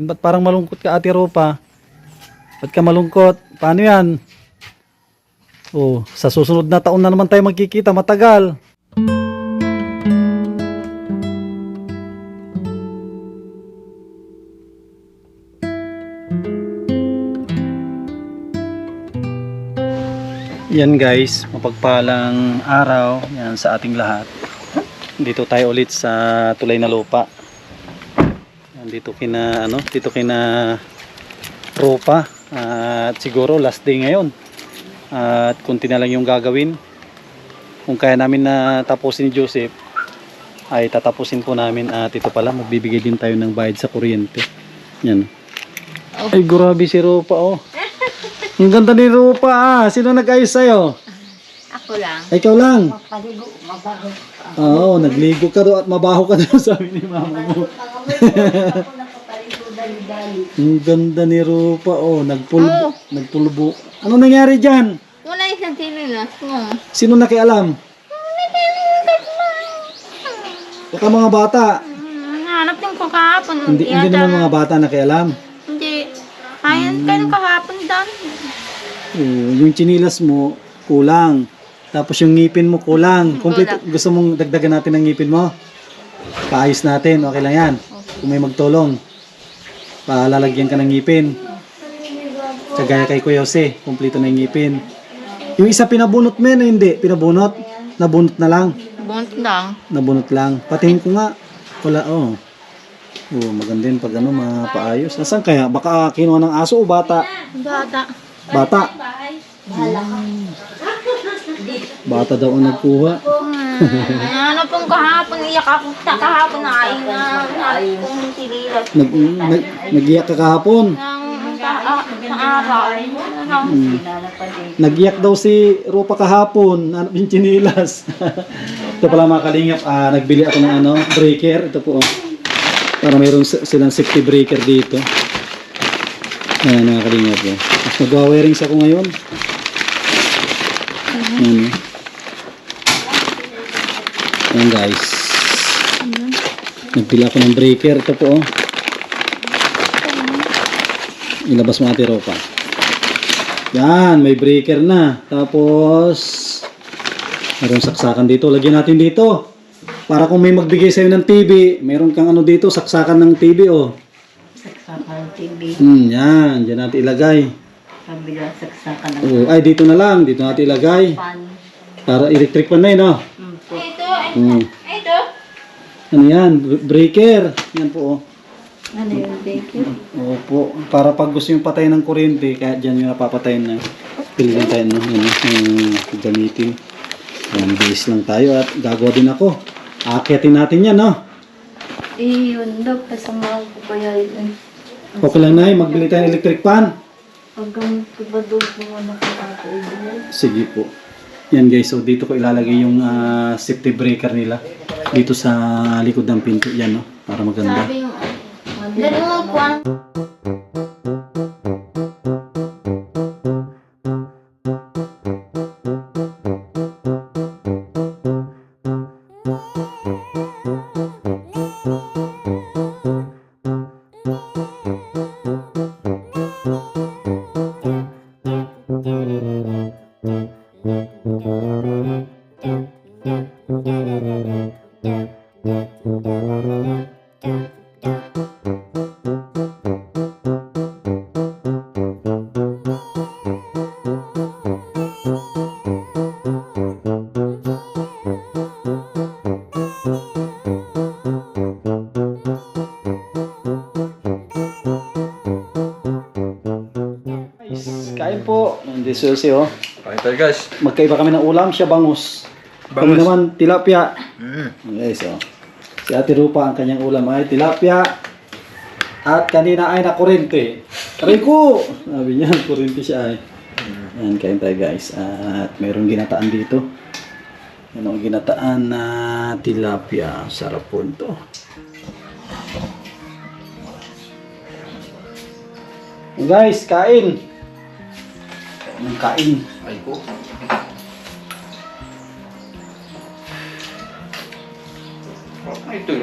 Ba't parang malungkot ka, Ate Ropa? Ba't ka malungkot? Paano yan? Oh, sa susunod na taon na naman tayo magkikita, matagal. Yan guys, mapagpalang araw yan sa ating lahat. Dito tayo ulit sa Tulay na Lupa. Yan, dito kina Ropa. At siguro last day ngayon. At kunti na lang yung gagawin. Kung kaya namin na tapusin ni Joseph, ay tatapusin po namin. At ito pala, magbibigay din tayo ng bayad sa kuryente. Yan. Ay, grabe si Ropa, oh. Ang ganda ni Ropa, ah. Sino nag-ayos sa'yo? Ako lang. Ay, ikaw lang. Mapaligo, mabaho ka. Oo, nagligo ka doon at mabaho ka doon, sabi ni mama mo. Ako nakapaligo dali-dali. Ang ganda ni Ropa, oh. Nagpulbo. Ano nangyari dyan? Wala isang sinilas mo. Sino nakialam? Baka mga bata. Hanap din ko kahapon. Hindi naman mga bata nakialam. Hindi. Ayun, kayo kahapon doon. Yung chinilas mo, kulang. Tapos yung ngipin mo, kulang. Complete, gusto mong dagdagan natin ang ngipin mo? Paayos natin, okay lang yan. Kung may magtulong, palalagyan ka ng ngipin. Kagaya kay Kuya Jose, kumpleto na yung ngipin. Yung isa pinabunot mo yan, hindi? Pinabunot? Nabunot na lang? Bunot lang. Nabunot lang. Patingin ko nga. Wala, oh. Oh, maganda yun pag ano, mapaayos. Nasaan kaya? Baka kinuha ng aso o bata? Bata. Bata. Bata daw ang nagkuha. Ano pong kahapon, iyak ako sa kahapon na ayun na kung sinilas. Nag-iyak ka kahapon. Sa araw. Nag-iyak daw si Ropa kahapon. Hanap yung chinilas. Ito pala mga kalingap. Nagbili ako ng breaker. Ito po. Para mayroon silang safety breaker dito. Ayan mga kalingap. Mas magwa-wirings ako ngayon. Ayan. Ayan guys. Nagbili ako ng breaker. Ito po. Ilabas mo Ate Ropa. Yan, may breaker na. Tapos mayroong saksakan dito. Lagyan natin dito. Para kung may magbigay sa'yo ng TV, mayroon kang ano dito, saksakan ng TV, oh. Saksakan ng TV. Yan, dyan natin ilagay. Kabila saksakan ng Oh, ay, dito na lang. Dito natin ilagay. pan. Para electric pan na yun, oh. Ito. Ito. Ano yan? Breaker. Yan po, oh. Ano yung baker? Opo. Para pag gusto yung patay ng kuryente, kaya dyan yung napapatayin na. Pilihan tayo, no? Yung gamitin. Yan, base lang tayo at gagawa din ako. Aakitin natin yan, no? Yun daw, kasama ko kaya yun. Okay lang na, magbili tayo ng electric pan. Hanggang kibadog mo na ako ibigay. Sige po. Yan guys, so dito ko ilalagay yung safety breaker nila. Dito sa likod ng pinto, yan, no? Para maganda. Sabi yung, ganun mo kwan. Kain po. Hindi susi, oh. Kain tayo guys. Magkaiba kami ng ulam, siya bangus. Kami Bangus. naman tilapia. Guys, oh. Si Ate Rupa ang kanyang ulam ay tilapia. At kanina ay nakurente. Rico! Sabi niya, kurente siya ay. Yan, kain tayo guys. At mayroong ginataan dito. Yan ang ginataan na tilapia. Sarap po ito. Guys, kain. Anong kain? Ay po. Ay, ito.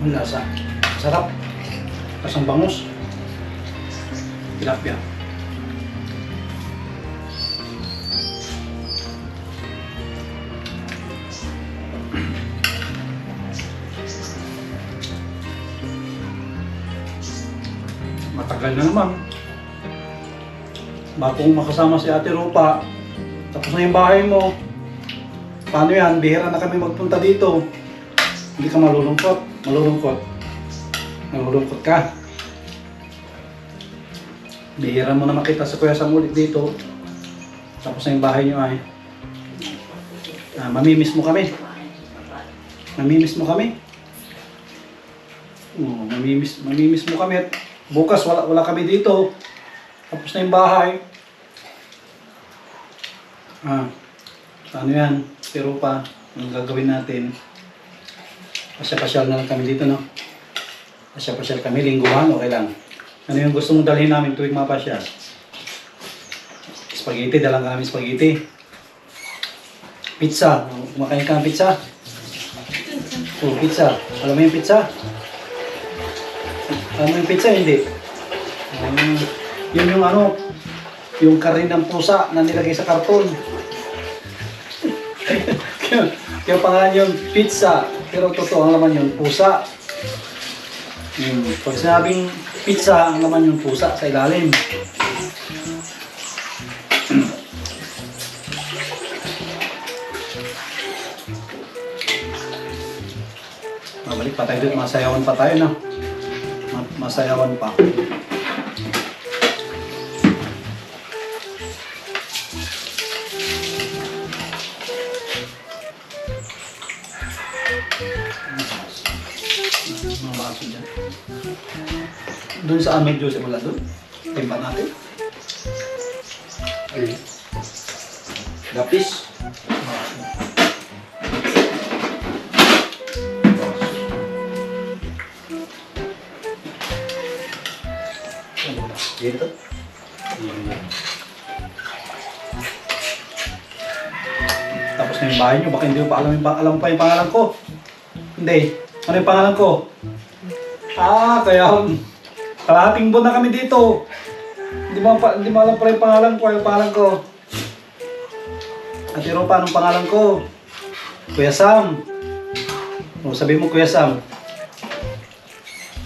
Ang lasa. Sarap. Lasang bangus. Tilapia. Matagal na naman. Bago makasama si Ate Rupa, tapos na yung bahay mo. Paano yan? Bihira na kami magpunta dito. Hindi ka malulungkot. Malulungkot. Malulungkot ka. Bihira mo na makita sa Kuya Sam ulit dito. Tapos na yung bahay niyo ay. Mamimiss mo kami. Mamimiss mo kami. Oo, mamimiss mo kami. At bukas wala kami dito. Tapos na yung bahay. Ano yan? Pero pa, ang gagawin natin, pasya-pasyal na lang kami dito, no? Pasya-pasyal kami, lingguhan, okay lang. Ano yung gusto mong dalhin namin tuwing mapasya? Spaghetti, dalang ka namin spaghetti. Pizza, kumakain ka ng pizza? Oh, pizza. Alam mo yung pizza? Alam mo yung pizza, hindi? Yun yung ano, yung karin ng pusa na nilagay sa karton. Kaya pangalan yung pizza, pero totoo ang laman yung pusa. Pag sinabing pizza, ang laman yung pusa sa ilalim. Mabalik pa tayo dito, masayawan pa tayo na. Masayawan pa. Mga baso dyan. Doon sa amin, Joseph, wala doon. Timpa natin. Ay. Gapis. Dito. Tapos na yung bahay nyo, baka hindi mo pa alam pa yung pangalan ko. Hindi. Ano yung pangalan ko? Kaya kalahating buwan na kami dito. Hindi mo alam pala yung pangalan ko. Yung pangalan ko. Ate Rupa, anong pangalan ko? Kuya Sam. O, sabihin mo Kuya Sam.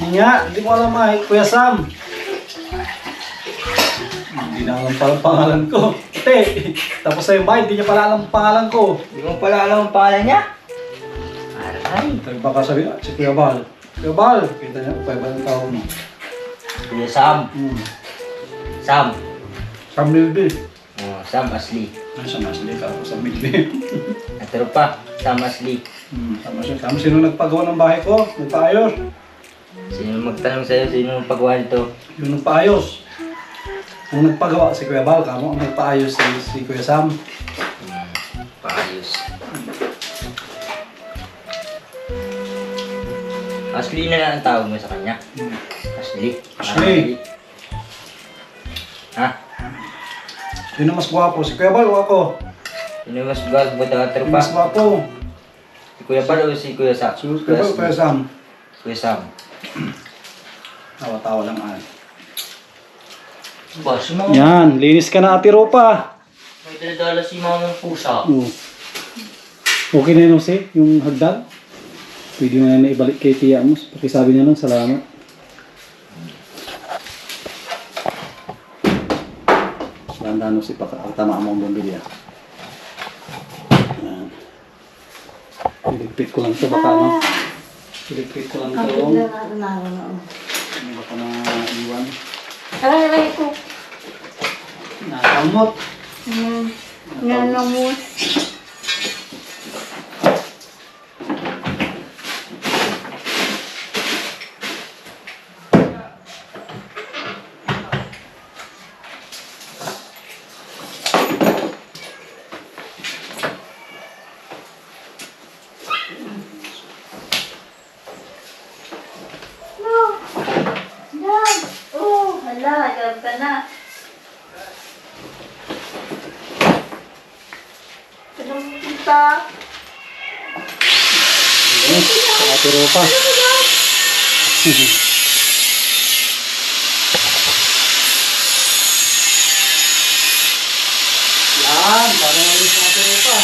Hindi nga, hindi mo alam ay Kuya Sam. Hindi na alam pala ang pangalan ko. Ate, tapos na yung bahay, hindi niya pala alam ang pangalan ko. Hindi mo pala alam ang pangalan niya? Aray. Tayo baka sabi, si Kuya Bal. Kuya Bal, kita niya, Kuya Bal ang tawag mo. Kuya Sam. Sam. Sam Milby. Oh, Sam Asli. Sa Masli ka ako sa Milby. Ate Rupa, Sam Asli. Sama sino nagpagawa ng bahay ko? Nagpaayos. Sino magtanong sa'yo, sino magpagawa nito? Yung nagpaayos. Kung nagpagawa si Kuya Bal, kamo ang nagpaayos si Kuya Sam. Paayos. Asli na lang ang tawag mo sa kanya. Asli. Asli. Ha? Sino mas gwapo? Si Kuya Bal o ako? Sino mas gagawin mo Ate Sino Rupa? mas gwapo? Si Kuya Bal o si Kuya Sam? Si Kuya Bal o Kuya Sam? Kuya Sam. Tawa-tawa lang ay. Ba, si Mama. Yan, linis ka na Ate Rupa. May daladala si Mama ng pusa. Okay na yun, si yung hagdan. Pwede mo na naibalik kay Tia Amos. Pakisabi niya lang, salamat. Dahan-dahan si tama mo ang bumbilya. Yan. Piligpit ko lang ito, baka no? Piligpit ko lang ito. Baka na iwan. Aray ko. Nakamot. Nanamot. Hala, agad ka na. Anong kita? Ate Rupa. Yan, para malis natin ito.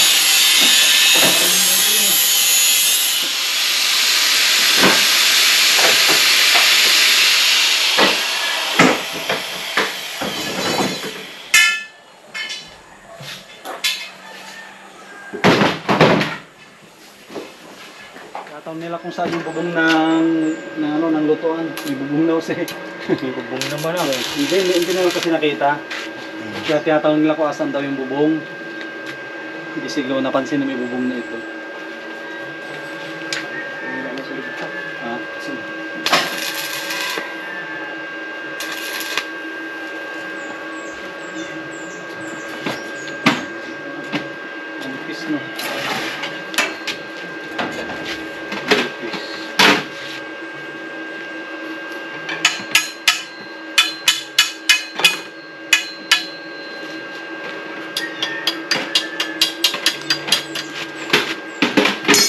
Kataon nila kung saan yung bubong ng lutuan. May bubong na kasi. Bubong naman ako. Hindi naman kasi nakita. Kaya tiyataon nila kung asan daw yung bubong. Hindi siguro napansin na may bubong na ito. Ah, sige. Ang pis no.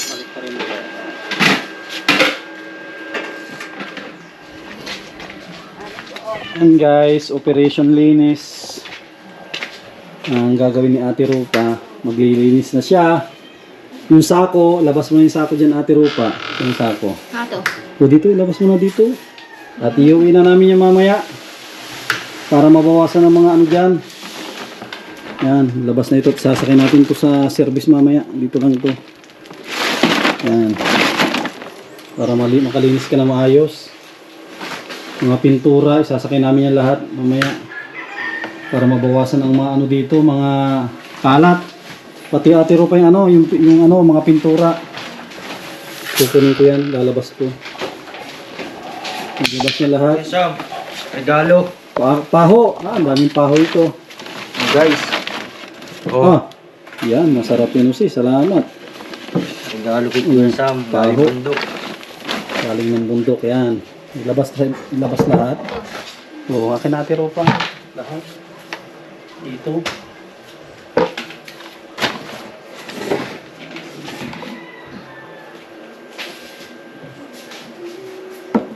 Balik pa rin ito. Yan guys, operation linis. Ang gagawin ni Ate Rupa, maglilinis na siya. Yung sako, labas mo na yung sako dyan Ate Rupa. Yung sako. Ato. O dito, ilabas mo na dito. At iuwi na namin yung mamaya. Para mabawasan ang mga ano dyan. Yan, labas na ito. Sasakay natin ito sa service mamaya. Dito lang ito. Yan. Para makalinis ka na maayos. Mga pintura, isasakay namin yan lahat mamaya. Para mabawasan ang mga ano dito, mga kalat. Pati Ate Rupa yung ano, yung ano, mga pintura. Kukunin ko yan, lalabas ko. Lalabas niya lahat. Sam, regalo. Paho. Ah, maraming paho ito. Guys. Ah, yan, masarap yun si. Salamat. Regalo ko Sam. Paho. Galing bundok. Galing ng bundok, yan. Ilabas lahat. Oo, akin natin Rupa. Lahat. Dito.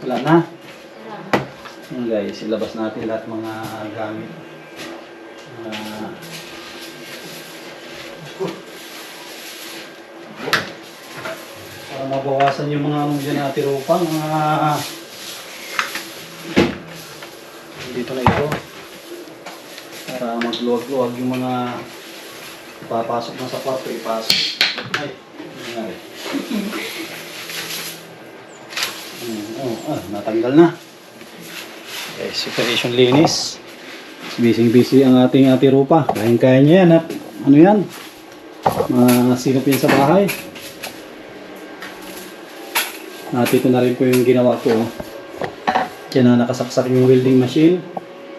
Wala na. Yan guys, ilabas natin lahat mga gamit. Para mabawasan yung mga anong dyan Ate Rupa, mga dito na ito. Para magluwag-luwag yung mga papasok na sa kwarto, ipasok. Ay, nangyari. Natanggal na. Okay, operation linis. Busy ang ating Ate Rupa. Kaya niya yan. Ano yan? Masinop yan sa bahay. At ito na rin po yung ginawa ko. Diyan na nakasaksak yung welding machine.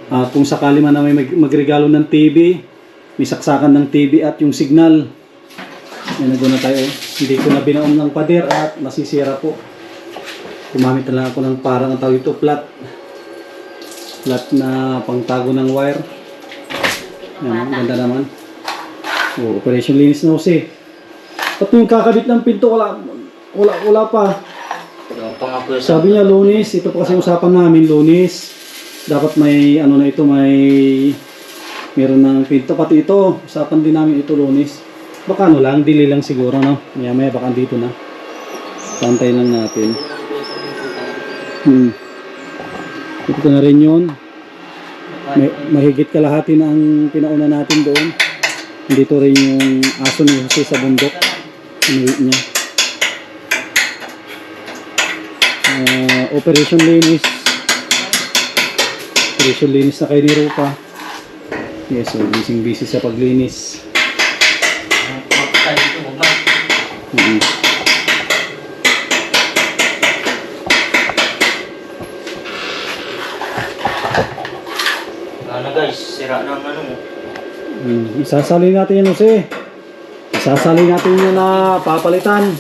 Kung sakali man na may magregalo ng TV, may saksakan ng TV at yung signal. Yan na tayo. Hindi ko na binaon ng pader at nasisira po. Gumamit na lang ako ng parang ang tawag ito, flat na pangtago ng wire. Yan, ganda naman. Operation linis na kasi. At yung kakabit ng pinto, wala pa. Sabi niya Lunes, ito pa kasi usapan namin Lunes. Dapat may ano na ito, meron ng pinto. Pati ito, usapan din namin ito Lunes. Baka ano lang, dili lang siguro no. Maya baka dito na. Pantay lang natin. Ito na rin yun. Mahigit kalahati na ang pinauna natin doon. Dito rin yung aso ni Jose sa bundok. Inuwi niya. Operation linis. Operation linis na kay ni Rupa. Yes, so busy sa paglinis. Ano guys, sira na ang ano mo. Isasali natin yan Jose. Isasali natin yun na papalitan.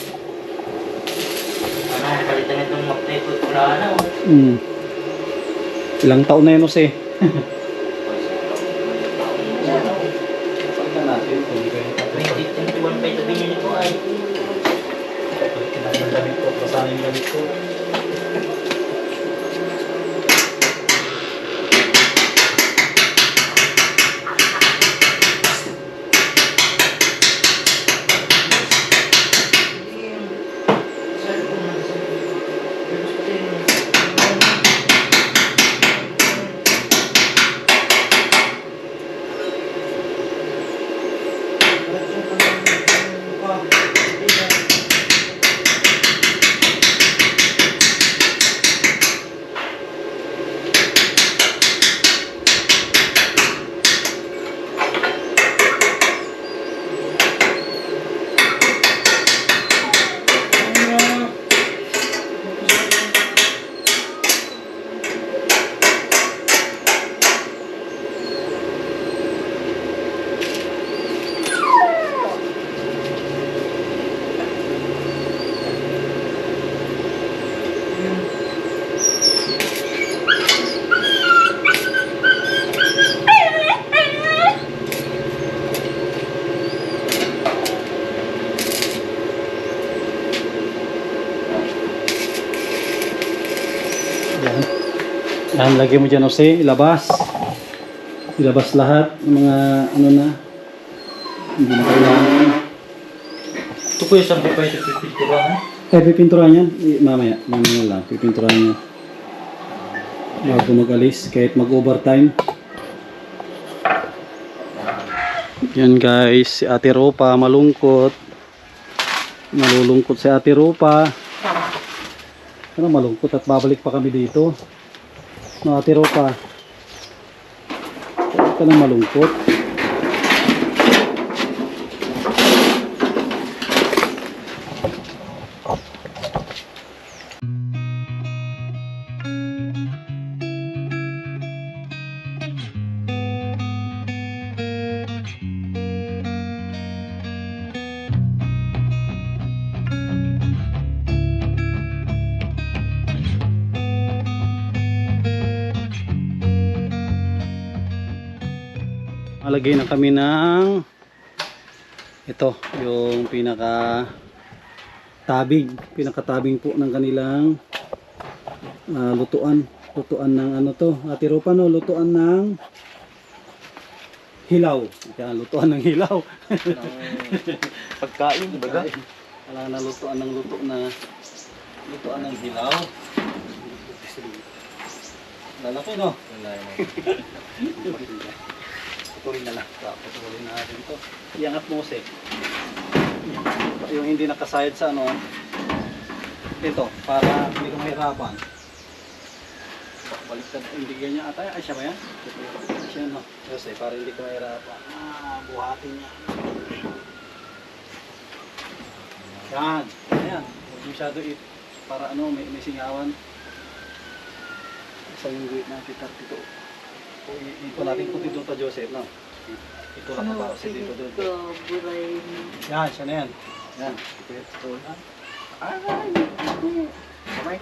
Palitan itong magnet ko. Wala na oh. Ilang taon na yun Jose. Papalitan natin. 2021 pa ito binili ko ay. Palitan natin yung damit ko. Pasanin yung damit ko. Yan, lagyan mo dyan, Jose. Ilabas. Ilabas lahat. Yung mga ano na. Hindi na kailangan. Ito po yung sabi pa ito pipinturahan. Pipinturahan yan. Mamaya. Mamaya lang. Pipinturahan yan. Bago mag-alis. Kahit mag-overtime. Yan guys. Si Ate Ropa malungkot. Malulungkot si Ate Ropa. Ano malungkot at babalik pa kami dito. No, Ate Ropa. Huwag ka nang malungkot. Alagay na kami ng ito, yung pinakatabing po ng kanilang lutuan ng ano to, Ate Ropa, no, lutuan ng hilaw. Yan, lutuan ng hilaw. Pagkain, baga. Wala na lutuan ng lutuan ng hilaw. Lalaki, no? Wala yun. Patuloy na lang. Patuloy na natin ito. Iangat mo kasi. Yung hindi nakasayad sa ano. Ito, para hindi ka mahirapan. Baliktad, hindi ganyan ata. Ay, siya ba yan? Siya, no? Kasi, para hindi ka mahirapan. Buhatin niya. Yan. Ayan. Huwag masyado para ano, may singawan. Sa yung gate natin, ito. Ito natin puti doon pa Joseph, no? Ito lang pa kasi dito doon. Yan, siya na yan. Yan. Ito lang. Aray! Kamay.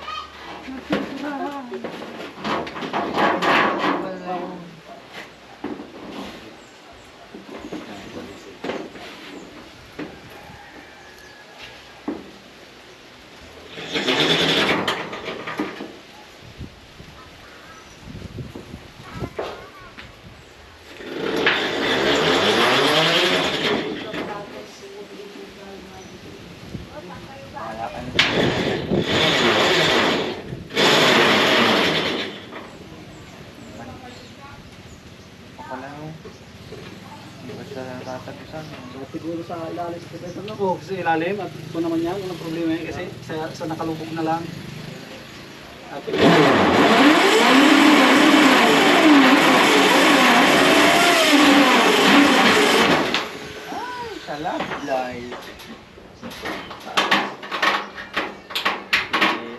Siguro sa ilalim sa pepetan na po. Sa ilalim at ito naman yan. Walang problema yan kasi sa nakalubog na lang. At ay, salap. Dahil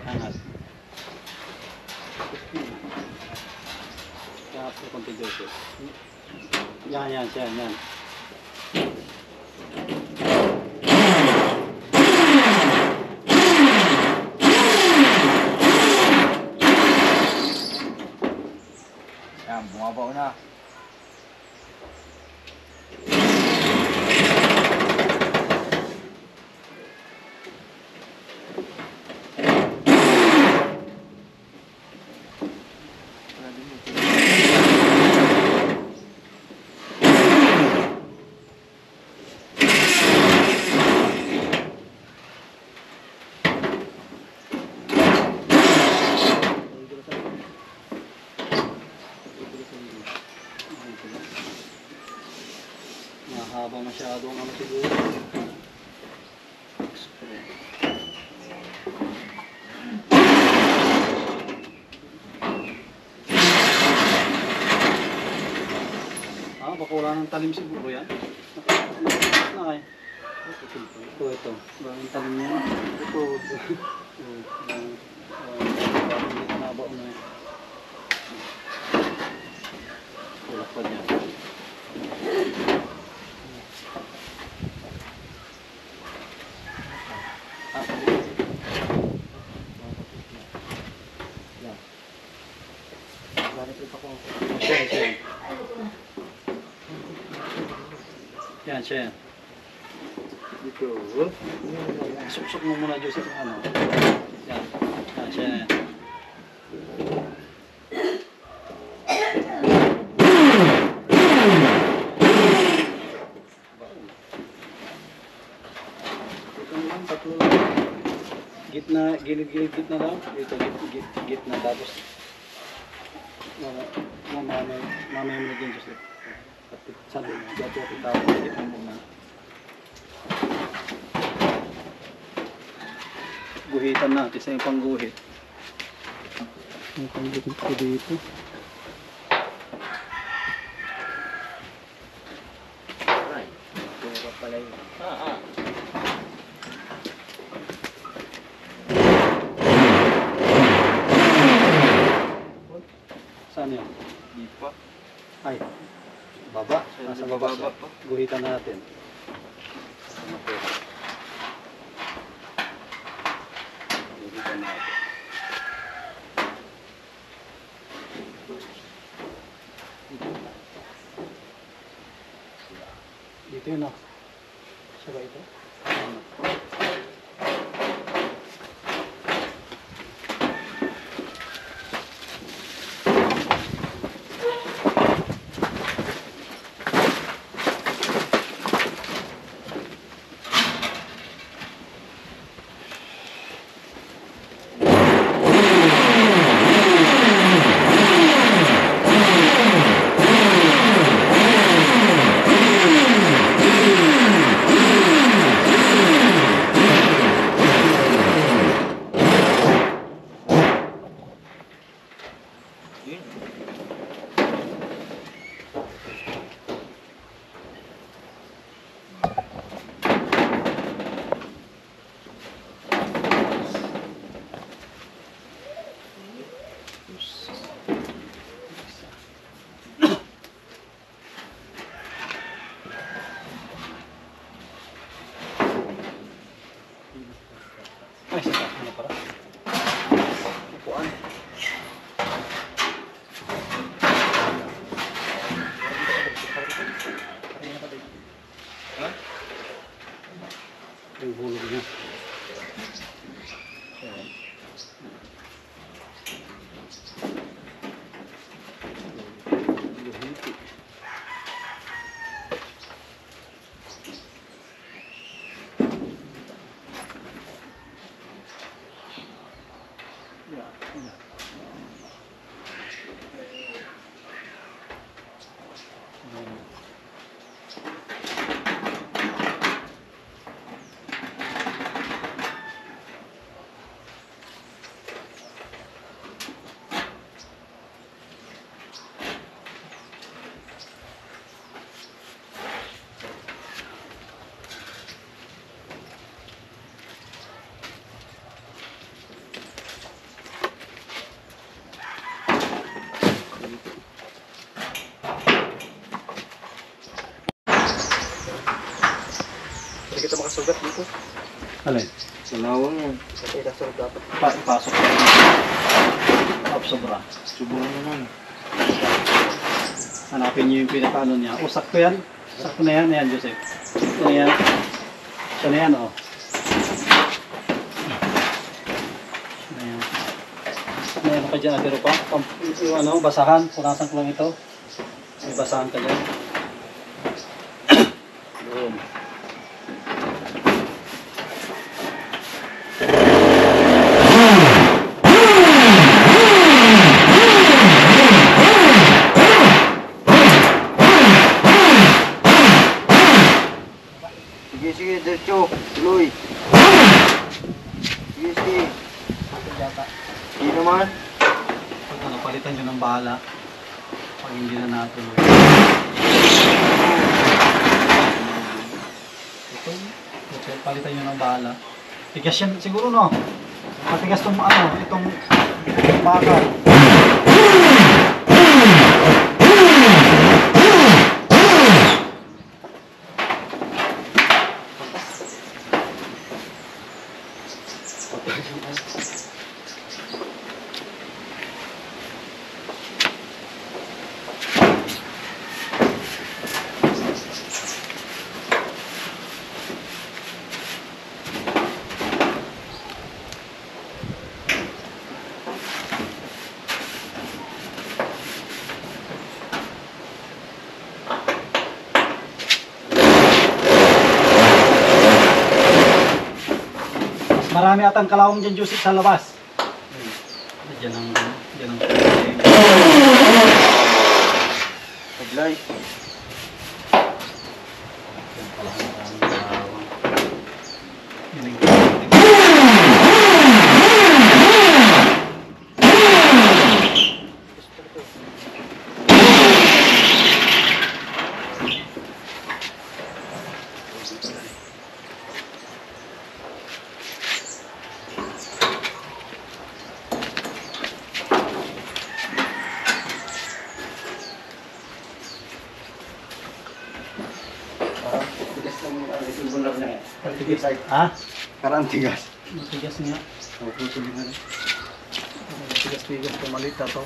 angat. Kaya po konti Joseph. Yan. Yan, bumabaw na. Mahaba masyadong ano siguro. Baka wala ng talim siguro yan. Nakay. Ito. Maraming talim niya. Ito. Dito na ba na. Tulak pa niya. Yan, siya. Dito. Suksok mo muna, Joseph, ano. Yan, siya. tatlo lang. Gitna, gilid-gilid gitna lang. Dito, gitna. Tapos, mamaya mo na din, Joseph. At sabi, dito, tapos, gitna mo na. Guhitan natin sa yung pangguhit. Yung pangguhit ko dito. Ay, ito pala yun. Saan yan? Di pa. Ay, baba. Nasa baba siya. pa. Guhitan natin. Ano po? Guhitan natin. Dito yun ah. Siya ba ito? Ano? Yun. Ay, sa taas na para. Upuan. Ha? Yung hulog niya. Guhiti. Hindi kita makasugat dito. Alin? Sa lawang yan. Kasi nasugat dapat. Ipasok. Up sobra. Subuhan naman. Hanapin niyo yung pinakaano niya. O, sakto yan. Sakto na yan. Ayan, Joseph. Sakto na yan. Siya na yan, oh. Ayan. Ayan ka dyan, pero pa. Yung ano, basahan. Punasan ko lang ito. May basahan ka dyan. Boom. Sige, sige, diretso. Tuloy. Sige, sige. Hindi naman. Ano, palitan nyo ng bala. Pag hindi na natuloy. Ito, palitan nyo ng bala. Tigas yan siguro, no? Matigas itong ano, itong bakal. Marami atang kalawang dyan, Joseph, sa labas. Diyan ang Taglay. Ha? Karang tigas. Matigas nga. Tigas-tigas pumalita to.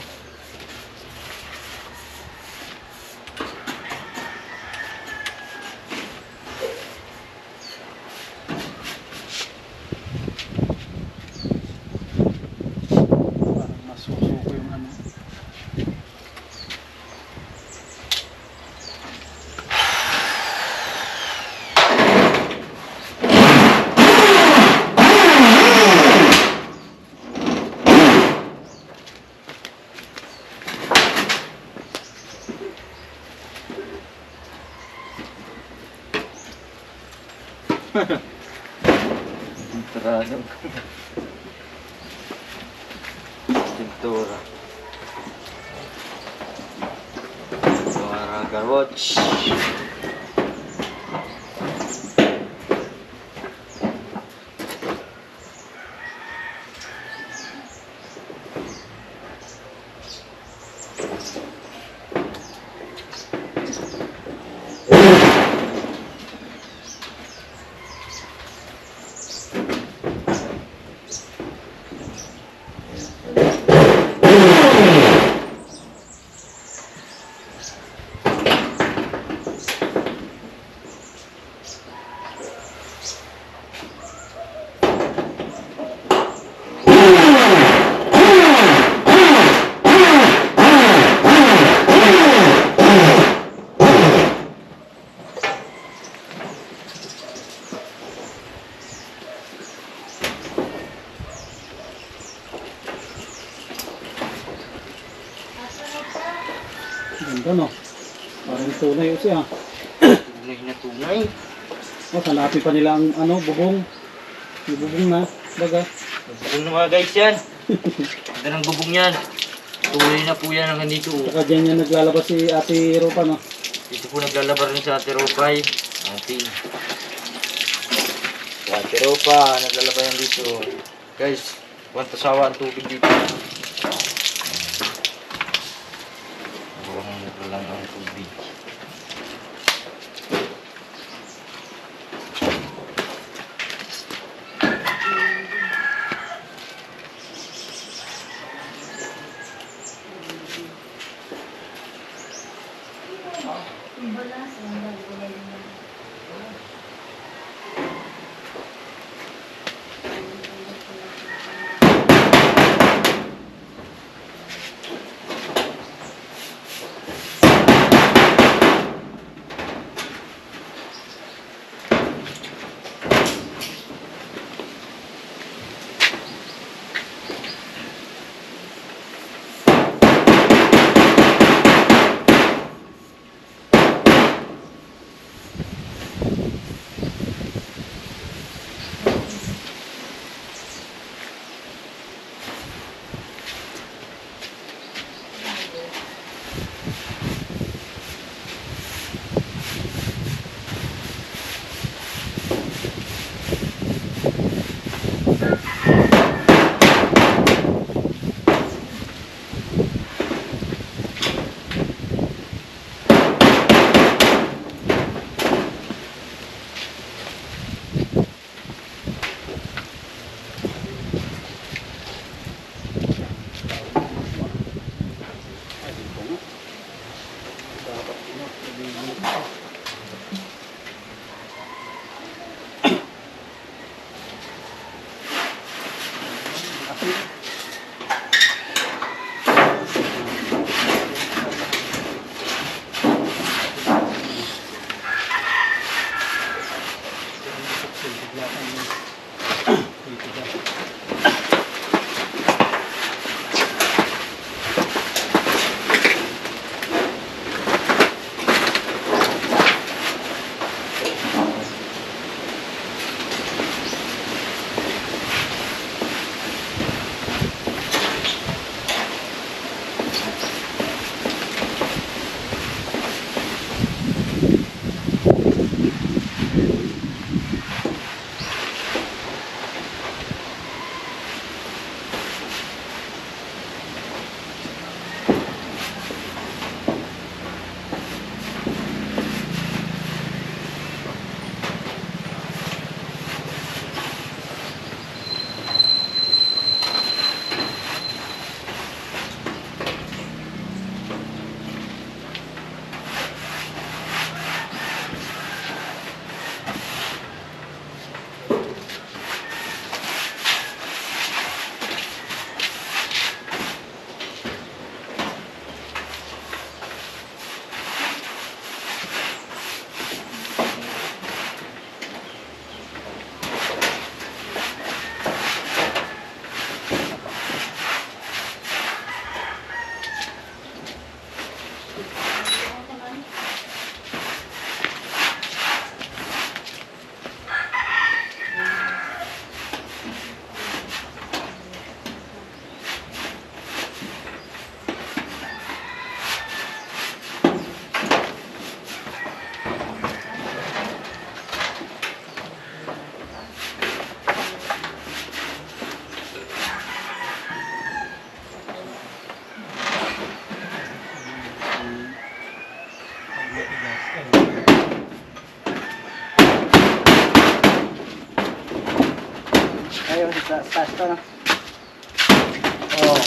Parang masusuko yung ano. Entrado. Pintura. Suara garwatch. Ganda no. Parang tunay o siya. Tunay na tunay. Oh, hanapin pa nila ang ano, bubong. May bubong na. Baga. Bubong na mga guys yan. Ganda ng bubong yan. Tunay na po yan hanggang dito. Saka dyan yan naglalabas si Ate Ropa no. Dito po naglalabar rin sa Ate Ropay. Ating. Sa Ate Ropa, naglalabar yan dito. Guys, buwan tasawa ang tubig dito. Buwan lang ang tubig. Dito ka. Ayaw, sa taas pa na. Oh.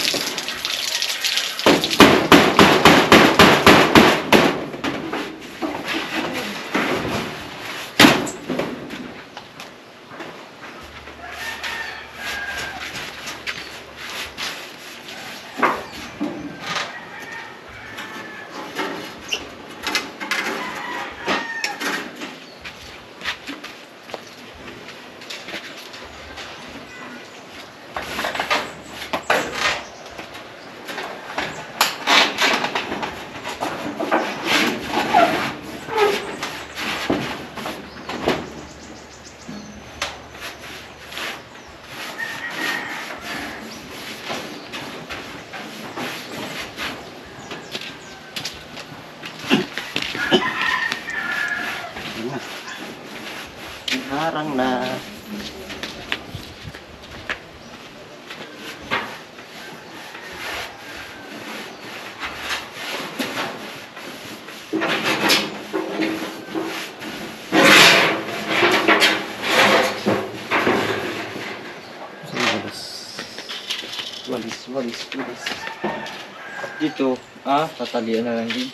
Harang na. Walis. Dito, tatalian na lang din.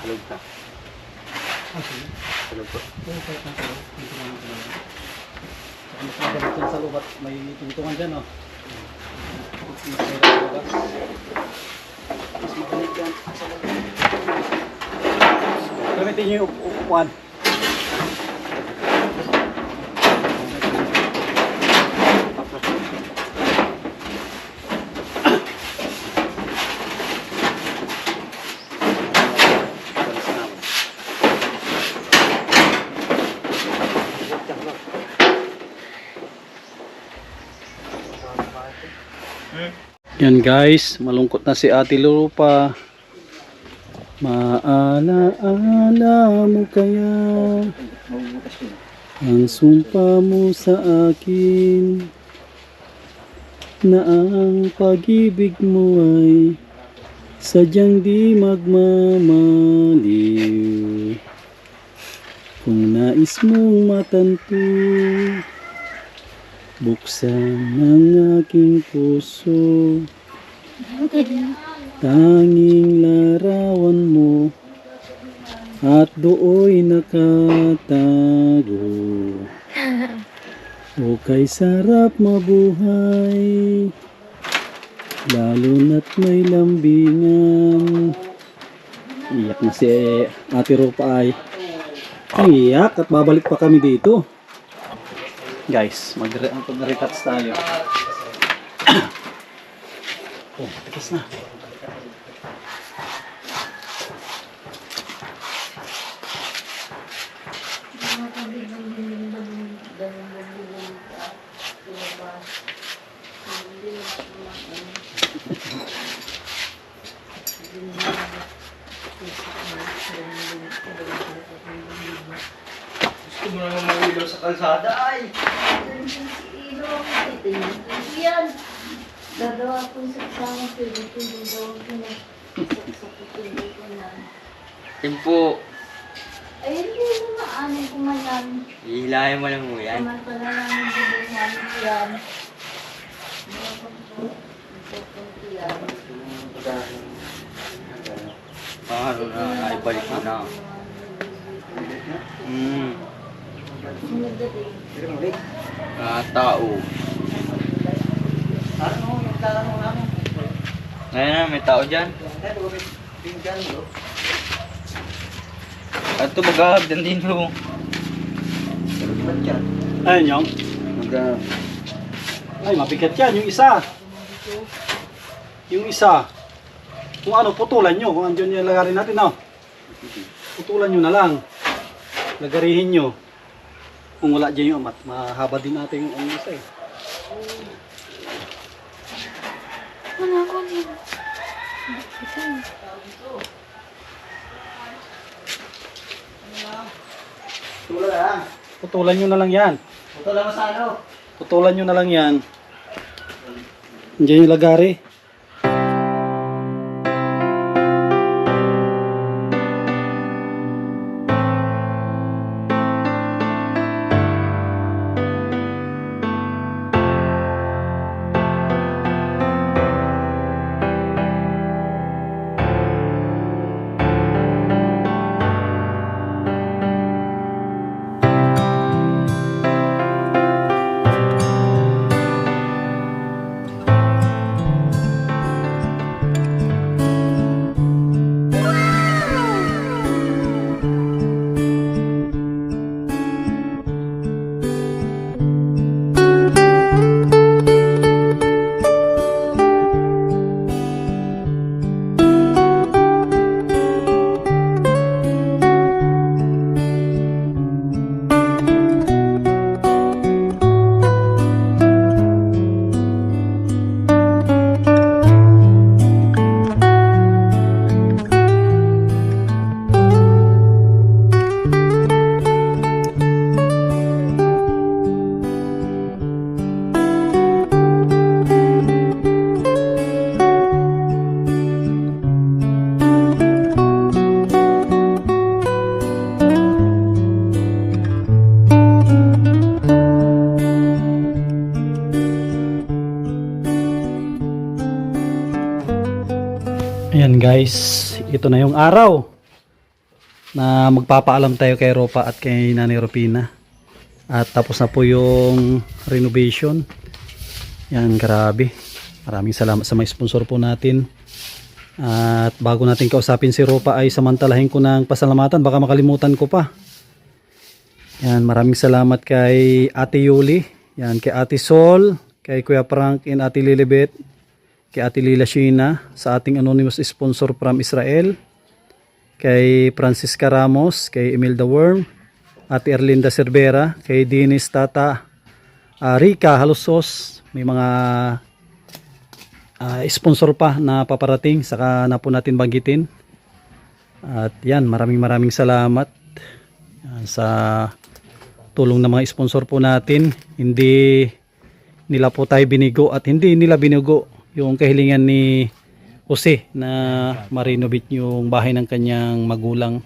Tulog ka. Okay. Tulog ko. Pero kahit na ito, dito naman ito naman. Saka mas magalit yan sa lubat, may tungtungan dyan, oh. Mas magalit sa lubat. Mas magalit yan sa lubat. Gamitin niyo yung upuan. Yan guys, malungkot na si Ate Lupa. Maalaala mo kaya ang sumpa mo sa akin na ang pag-ibig mo ay sadyang di magmamaliw. Kung nais mong matanto, buksan ang aking puso. Tanging larawan mo at dooy nakatago. O kay sarap mabuhay, lalo na't may lambingan. Iyak na si Ate Ropa ay. Iyak at babalik pa kami dito. Guys, mag-retouch tayo. Oh, tikas na. Gusto mo naman mag-ilaw sa kalsada ay. Yan. Gagawa ko sa kasama pero daw ko na. Yan po. Ay, hindi mo maanin ko man yan. Ihilahin mo lang mo yan. Samantala namin bibig namin yan. Paano na? Ay, balik mo na. Tao. Ngayon na, may tao dyan. At ito mag-ahagdan din mo. Ayun yung. Ay, mabigat yan. Yung isa. Yung isa. Kung ano, putulan nyo. Kung andyan yung lagarin natin, no? Putulan nyo na lang. Lagarihin nyo. Kung wala dyan yung amat, mahaba din natin yung ano isa eh. Wala ko din. Putulan nyo na lang yan. Putulan mo sa ano? Putulan nyo na lang yan. Diyan yung lagari. Ayan guys, ito na yung araw na magpapaalam tayo kay Ropa at kay Nanay Ropina. At tapos na po yung renovation. Yan, grabe. Maraming salamat sa mga sponsor po natin. At bago natin kausapin si Ropa ay samantalahin ko ng pasalamatan. Baka makalimutan ko pa. Yan, maraming salamat kay Ate Yuli. Yan, kay Ate Sol, kay Kuya Frank and Ate Lilibet, kay Ate Lila Sheena, sa ating anonymous sponsor from Israel, kay Francisca Ramos, kay Imelda Worm, Ate Erlinda Cervera, kay Dinis Tata, Rica Halusos, may mga sponsor pa na paparating, saka na po natin banggitin. At yan, maraming salamat sa tulong ng mga sponsor po natin. Hindi nila po tayo binigo at hindi nila binugo yung kahilingan ni Jose na ma-renovate yung bahay ng kanyang magulang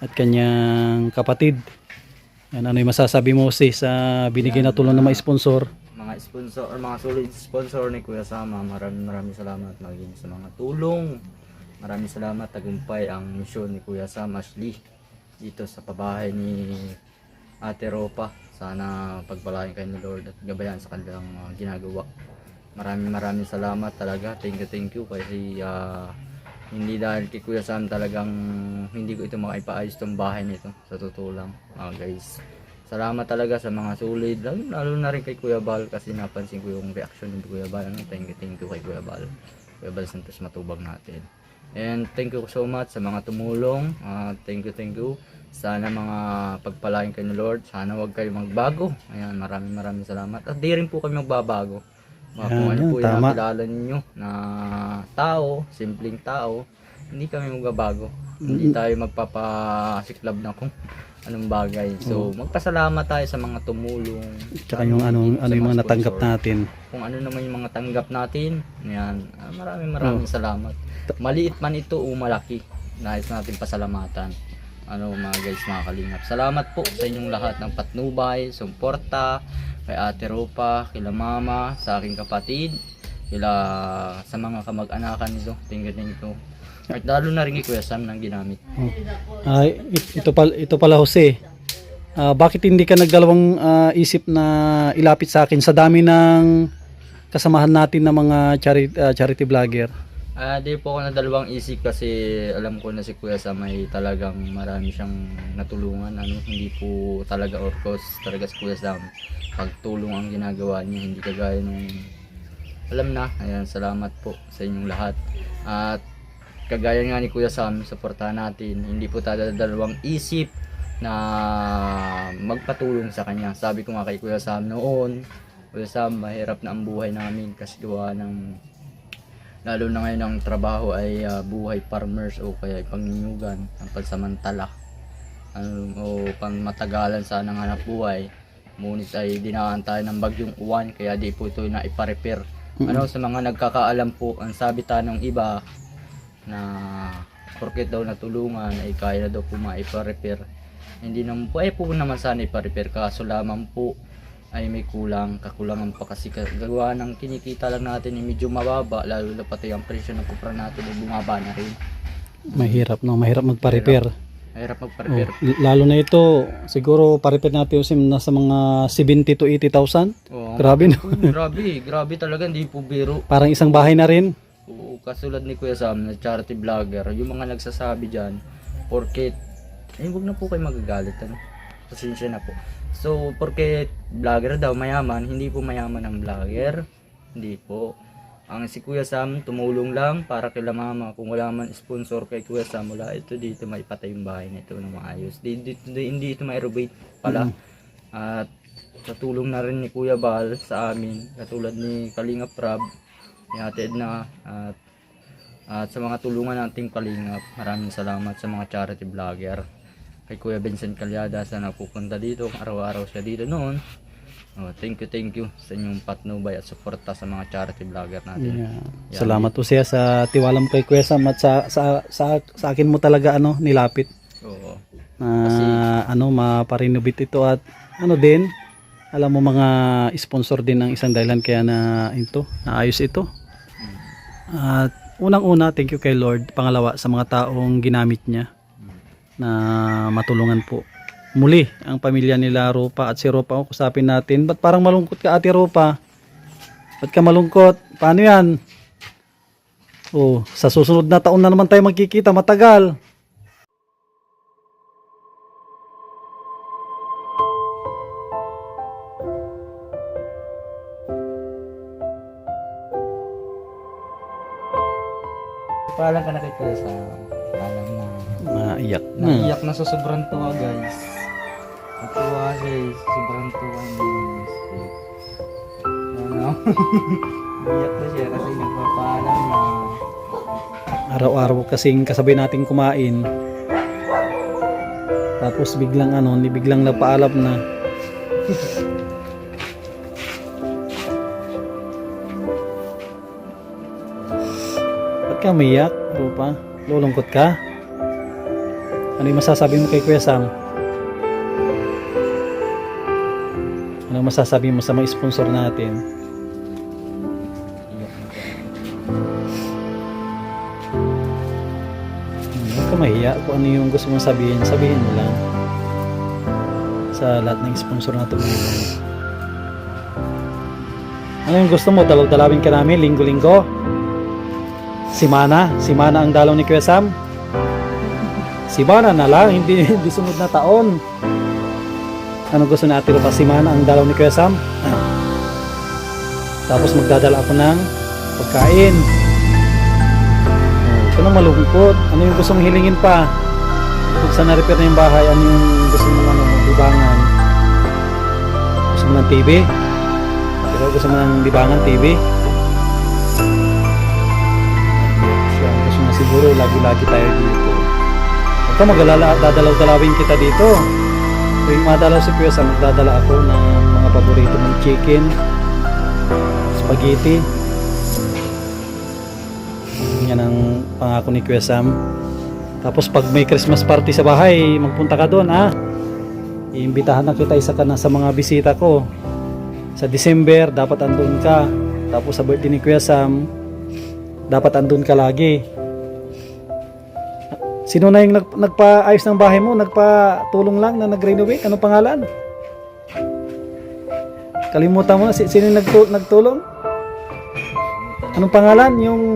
at kanyang kapatid. Yan, ano yung masasabi mo, Jose, sa binigay na tulong ng mga sponsor? Mga sponsor or mga solid sponsor ni Kuya Sama, maraming salamat maging sa mga tulong. Maraming salamat, tagumpay ang misyon ni Kuya Sam Ashley dito sa pabahay ni Ate Ropa. Sana pagpalain kayo ni Lord at gabayan sa kanilang ginagawa. Maraming salamat talaga. Thank you kasi hindi dahil kay Kuya Sam talagang hindi ko ito makaipaayos itong bahay nito. Sa totoo lang, guys. Salamat talaga sa mga solid, lalo na rin kay Kuya Bal kasi napansin ko yung reaction ni Kuya Bal. Thank you kay Kuya Bal. Kuya Bal Santos Matubag natin. And thank you so much sa mga tumulong. Thank you. Sana mga pagpalain kayo ni Lord. Sana wag kayo magbago. Ayan, maraming salamat. At di rin po kami magbabago. Kung ano po yung nakilala ninyo na tao, simpleng tao, hindi kami magbabago. Hindi tayo magpapasiklab na kung anong bagay. So, magpasalamat tayo sa mga tumulong. Tsaka yung ano yung mga natanggap natin. Kung ano naman yung mga tanggap natin. Ayan, maraming salamat. Maliit man ito o malaki, nais natin pasalamatan. Mga guys, mga kalingap. Salamat po sa inyong lahat ng patnubay, suporta, kay Ate Ropa, kila Mama, sa aking kapatid, sa mga kamag-anakan nito. Thank you. At lalo na rin kay Kuya Sam nang ginamit. Ito pala, Jose. Bakit hindi ka nagdalawang isip na ilapit sa akin sa dami ng kasamahan natin ng mga charity vlogger? Di po ako nadalawang isip kasi alam ko na si Kuya Sam ay talagang marami siyang natulungan. Hindi po talaga orkos talaga si Kuya Sam. Pagtulong ang ginagawa niya, hindi kagaya nung alam na. Ayan, salamat po sa inyong lahat. At kagaya nga ni Kuya Sam, suportahan natin. Hindi po tayo dalawang isip na magpatulong sa kanya. Sabi ko nga kay Kuya Sam noon, Kuya Sam, mahirap na ang buhay namin kasi gawa ng lalo na ngayon ang trabaho ay buhay farmers o kaya panginyugan, ang pansamantala o pang matagalan sa hanap buhay. Ngunit ay dinaan tayo ng bagyong uwan kaya di po ito na ipa-repair. Sa mga nagkakaalam po, ang sabitan ng iba na porket daw natulungan ay kaya na daw po maipa-repair. Hindi naman po, po naman sana ipa-repair, kaso lamang po ay may kakulangan pa kasi gagawa ng kinikita lang natin ay medyo mababa, lalo na pati ang presyo ng kupra natin ay bumaba na rin. Mahirap magpa-repair. Mahirap magpa-repair. Lalo na ito, siguro pa-repair natin yung nasa mga 70 to 80,000. Grabe no. grabe talaga, hindi po biro. Parang isang bahay na rin. Oo, kasulad ni Kuya Sam na charity vlogger, yung mga nagsasabi diyan, porket wag na po kayo magagalit, pasensya na po. So, porket vlogger daw mayaman, hindi po mayaman ang vlogger. Hindi po. Ang si Kuya Sam tumulong lang para kila Mama. Kung wala man sponsor kay Kuya Sam, wala ito dito maipatay yung bahay nito ng maayos. Hindi ito ma-renovate pala. At sa tulong na rin ni Kuya Bal sa amin, katulad ni Kalingap Rab, ihatid na at sa mga tulungan nating Kalingap, maraming salamat sa mga charity vlogger. Kay Kuya Vincent Calyada, sana pupunta dito, araw-araw siya dito noon. Thank you sa inyong patnubay at suporta sa mga charity vlogger natin. Yeah. Salamat po siya sa tiwala mo kay Kuya Sam at sa akin mo talaga nilapit. Oo. Kasi maparinovate ito at din, alam mo mga sponsor din ng isang dahilan kaya naayos ito. At unang-una, thank you kay Lord. Pangalawa, sa mga taong ginamit niya na matulungan po muli ang pamilya nila Ropa at si Ropa. Kusapin natin, ba't parang malungkot ka, Ate Ropa? Ba't ka malungkot? Paano yan? Sa susunod na taon na naman tayo magkikita, matagal. Paalam ka na kay Kuya Sam. Paalam na. Naiyak na. Naiyak na sa sobrang tuwa, guys. Natuwa guys, sobrang tuwa guys. Iyak na siya kasi nagpapaalam na Araw-araw kasing kasabay natin kumain. Tapos biglang biglang napaalap na. Ba't ka umiyak, Rupa? Lulungkot ka? Ano yung masasabi mo kay Kuya Sam? Ano yung masasabi mo sa mga sponsor natin? Huwag ka mahiya kung ano yung gusto mong sabihin, sabihin mo lang sa lahat ng sponsor na tumulong. Ano yung gusto mo? Dalaw-dalawin ka namin linggo-linggo? Si Mana ang dalaw ni Kuya Sam? Si Mana na lang, hindi sunod na taon. Ano gusto na Ate Rupa? Si Mana ang dalaw ni Kuya Sam? Tapos magdadala ako ng pagkain. Ito na malungkot. Ano yung gusto mong hilingin pa? Kung saan na-repair na yung bahay, ano yung gusto mong libangan? Gusto mo ng TV? Pero gusto mo ng libangan, TV? Siya, gusto mo siguro, lagi-lagi tayo dito. Huwag ka mag-alala, dadalaw-dalawin kita dito. Tuwing madalaw si Kuya Sam, magdadala ako ng mga paborito mong chicken, spaghetti. Yan ang pangako ni Kuya Sam. Tapos pag may Christmas party sa bahay, magpunta ka doon, ha? Iimbitahan na kita, isa ka na sa mga bisita ko. Sa December, dapat andun ka. Tapos sa birthday ni Kuya Sam, dapat andun ka lagi. Sino na yung nagpa-ayos ng bahay mo? Nagpa-tulong lang na nag-renovate? Anong pangalan? Kalimutan mo na. Sino yung nagtulong? Anong pangalan? Yung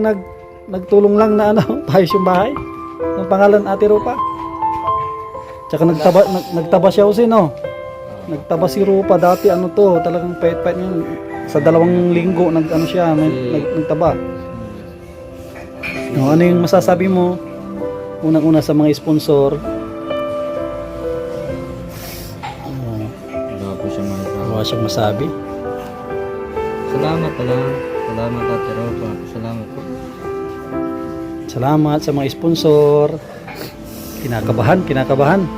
nagtulong lang na paayos yung bahay? Anong pangalan, Ate Rupa? Tsaka nagtaba siya kasi, no? Nagtaba si Rupa dati, talagang pait-pait yun. Sa 2 linggo nagtaba. No, ano yung masasabi mo? Unang-una sa mga sponsor. Wala siyang masabi. Salamat lang. Salamat Ate Ropa. Salamat po. Salamat sa mga sponsor. Kinakabahan.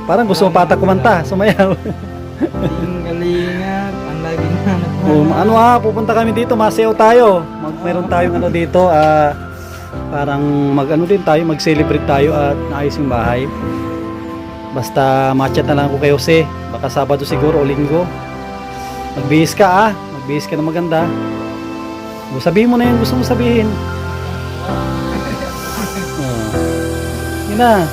Parang gusto mo pata kumanta, sumayaw. Ang kalingap. Ang laging hanap. Pupunta kami dito, masayaw tayo. Meron tayong dito, parang mag-celebrate tayo at naayos yung bahay. Basta ma-chat na lang ako kay Jose. Baka Sabado siguro o Linggo. Magbihis ka, magbihis ka na maganda. Sabihin mo na yung gusto mo sabihin. Yun na.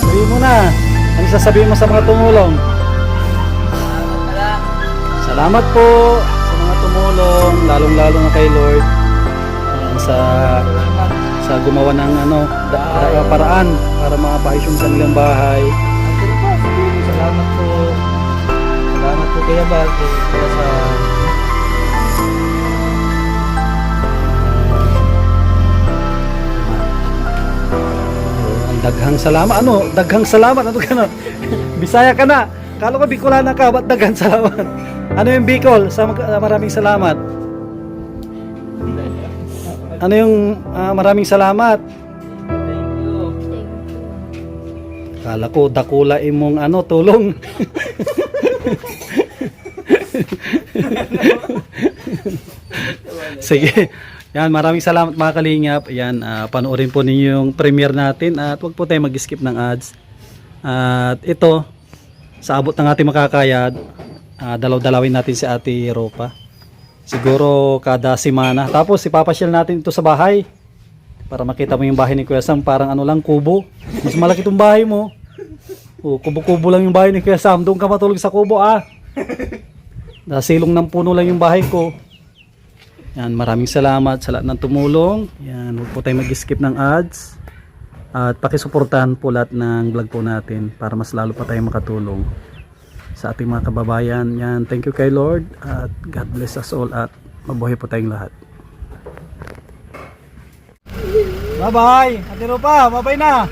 Sabihin mo na. Ano sasabihin mo sa mga tumulong? Salamat po sa mga tumulong, lalong-lalo na kay Lord. Sa gumawa ng paraan para mapaayos yung kanilang bahay. Salamat po. Salamat po Kuya Bal. Kaya sa daghang salamat. Daghang salamat. Ano ka na? Bisaya ka na. Kala ko Bicolana ka. Ba't daghang salamat? Ano yung Bicol? Maraming salamat. Ano yung maraming salamat? Kala ko dakula imong tulong. Sige. Yan, maraming salamat mga kalingap. Yan, panoorin po ninyo yung premiere natin at huwag po tayo mag-skip ng ads. At ito, sa abot ng ating makakayad, dalaw-dalawin natin si Ate Ropa. Siguro kada semana. Tapos ipapasyal natin ito sa bahay para makita mo yung bahay ni Kuya Sam. Parang kubo. Mas malaki itong bahay mo. Kubo-kubo lang yung bahay ni Kuya Sam. Doon ka matulog sa kubo, Silong ng puno lang yung bahay ko. Yan, maraming salamat sa lahat ng tumulong. Yan, huwag po tayo mag-skip ng ads. At pakisuportahan po lahat ng vlog po natin para mas lalo pa tayo makatulong sa ating mga kababayan. Yan, thank you kay Lord at God bless us all at mabuhay po tayong lahat. Bye-bye! Ate Ropa, bye-bye na!